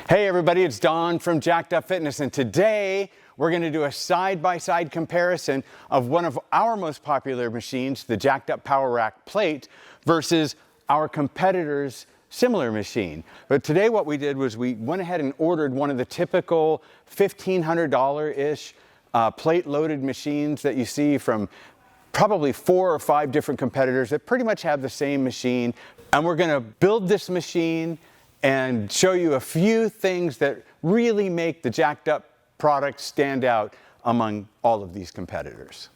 Hey everybody, it's Don from Jacked Up Fitness, and today we're going to do a side-by-side comparison of one of our most popular machines, the Jacked Up Power Rack Plate, versus our competitor's similar machine. But today what we did was we went ahead and ordered one of the typical $1,500-ish plate-loaded machines that you see from probably 4 or 5 different competitors that pretty much have the same machine. And we're going to build this machine and show you a few things that really make the Jacked Up product stand out among all of these competitors.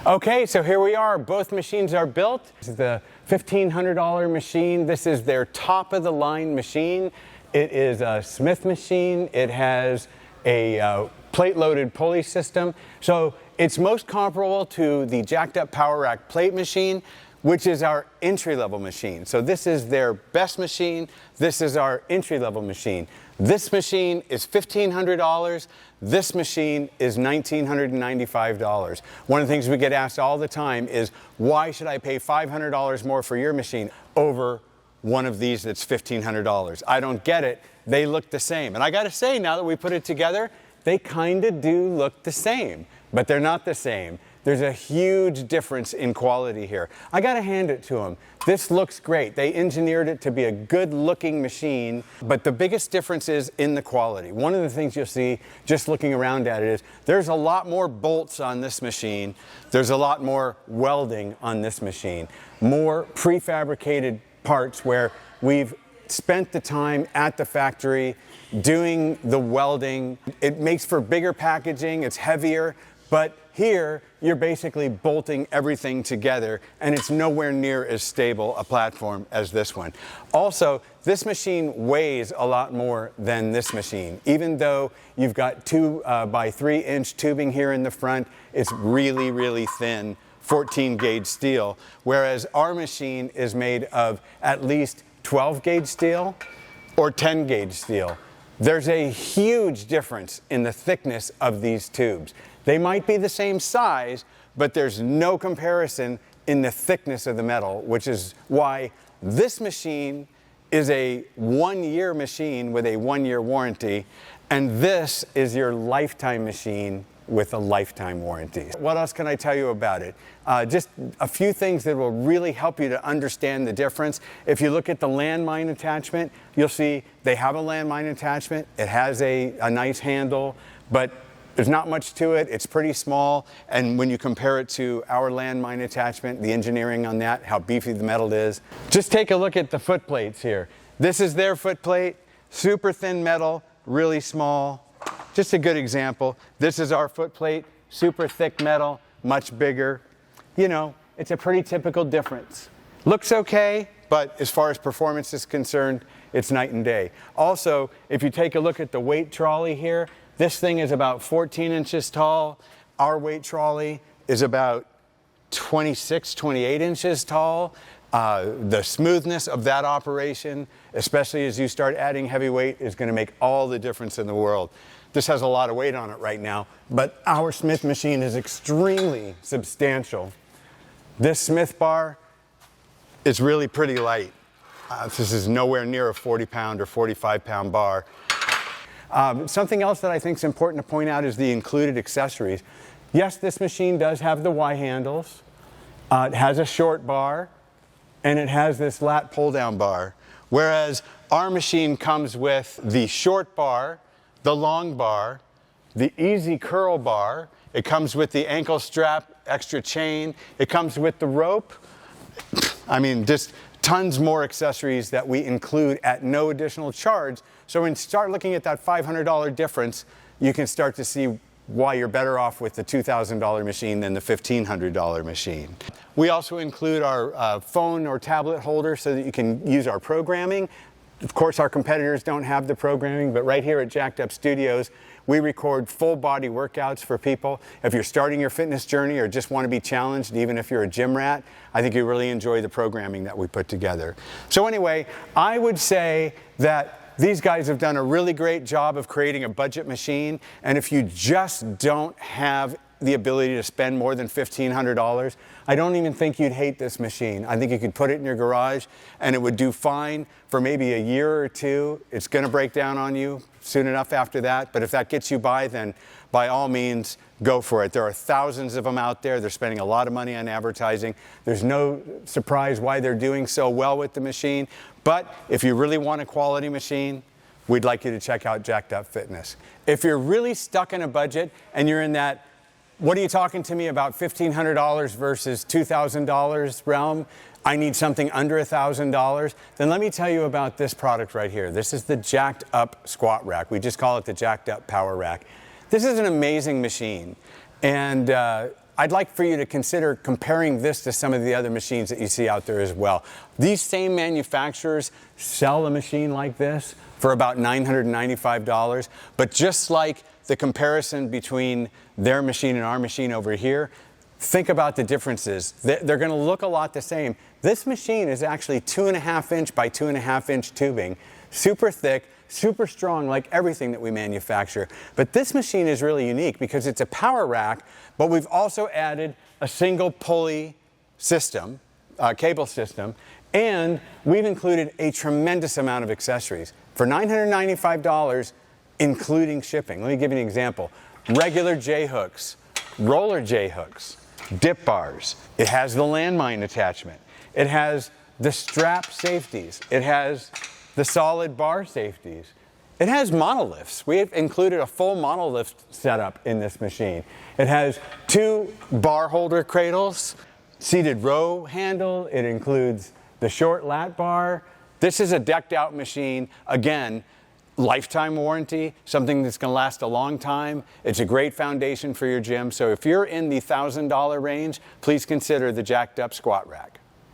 Okay, so here we are. Both machines are built. This is the $1,500 machine. This is their top-of-the-line machine. It is a Smith machine. It has a plate-loaded pulley system. So it's most comparable to the Jacked Up Power Rack Plate machine, which is our entry-level machine. So this is their best machine. This is our entry-level machine. This machine is $1,500. This machine is $1,995. One of the things we get asked all the time is, why should I pay $500 more for your machine over one of these that's $1,500? I don't get it. They look the same. And I gotta say, now that we put it together, they kinda do look the same, but they're not the same. There's a huge difference in quality here. I gotta hand it to them. This looks great. They engineered it to be a good-looking machine, but the biggest difference is in the quality. One of the things you'll see just looking around at it is there's a lot more bolts on this machine. There's a lot more welding on this machine. More prefabricated parts where we've spent the time at the factory doing the welding. It makes for bigger packaging, it's heavier, but here, you're basically bolting everything together, and it's nowhere near as stable a platform as this one. Also, this machine weighs a lot more than this machine. Even though you've got 2 by 3-inch tubing here in the front, it's really, really thin 14-gauge steel, whereas our machine is made of at least 12-gauge steel or 10-gauge steel. There's a huge difference in the thickness of these tubes. They might be the same size, but there's no comparison in the thickness of the metal, which is why this machine is a 1-year machine with a 1-year warranty, and this is your lifetime machine with a lifetime warranty. What else can I tell you about it? Just a few things that will really help you to understand the difference. If you look at the landmine attachment, you'll see they have a landmine attachment. It has a nice handle, but there's not much to it. It's pretty small, and when you compare it to our landmine attachment, the engineering on that, how beefy the metal is. Just take a look at the foot plates here. This is their foot plate, super thin metal, really small. Just a good example. This is our foot plate, super thick metal, much bigger. You know, it's a pretty typical difference. Looks okay, but as far as performance is concerned, it's night and day. Also, if you take a look at the weight trolley here, this thing is about 14 inches tall. Our weight trolley is about 26, 28 inches tall. The smoothness of that operation, especially as you start adding heavy weight, is going to make all the difference in the world. This has a lot of weight on it right now, but our Smith machine is extremely substantial. This Smith bar is really pretty light. This is nowhere near a 40-pound or 45-pound bar. Something else that I think is important to point out is the included accessories. Yes, this machine does have the Y handles. It has a short bar, and it has this lat pull-down bar, whereas our machine comes with the short bar, the long bar, the easy curl bar. It comes with the ankle strap, extra chain. It comes with the rope. I mean, just tons more accessories that we include at no additional charge. So when you start looking at that $500 difference, you can start to see why you're better off with the $2,000 machine than the $1,500 machine. We also include our phone or tablet holder so that you can use our programming. Of course, our competitors don't have the programming, but right here at Jacked Up Studios, we record full body workouts for people. If you're starting your fitness journey or just want to be challenged, even if you're a gym rat, I think you really enjoy the programming that we put together. So anyway, I would say that these guys have done a really great job of creating a budget machine, and if you just don't have the ability to spend more than $1,500, I don't even think you'd hate this machine. I think you could put it in your garage and it would do fine for maybe a year or two. It's going to break down on you soon enough after that, but if that gets you by, then by all means, go for it. There are thousands of them out there. They're spending a lot of money on advertising. There's no surprise why they're doing so well with the machine. But if you really want a quality machine, we'd like you to check out Jacked Up Fitness. If you're really stuck in a budget and you're in that, what are you talking to me about, $1,500 versus $2,000 realm, I need something under $1,000, then let me tell you about this product right here. This is the Jacked Up Squat Rack. We just call it the Jacked Up Power Rack. This is an amazing machine, and I'd like for you to consider comparing this to some of the other machines that you see out there as well. These same manufacturers sell a machine like this for about $995, but just like the comparison between their machine and our machine over here, think about the differences. They're going to look a lot the same. This machine is actually 2.5 inch by 2.5 inch tubing, super thick, super strong, like everything that we manufacture. But this machine is really unique because it's a power rack, but we've also added a single pulley system, cable system, and we've included a tremendous amount of accessories for $995, including shipping. Let me give you an example. Regular J-hooks, roller J-hooks, dip bars. It has the landmine attachment. It has the strap safeties. It has the solid bar safeties. It has monolifts. We have included a full monolift setup in this machine. It has 2 bar holder cradles, seated row handle. It includes the short lat bar. This is a decked out machine. Again, lifetime warranty, something that's going to last a long time. It's a great foundation for your gym. So if you're in the $1,000 range, please consider the Jacked Up Squat Rack.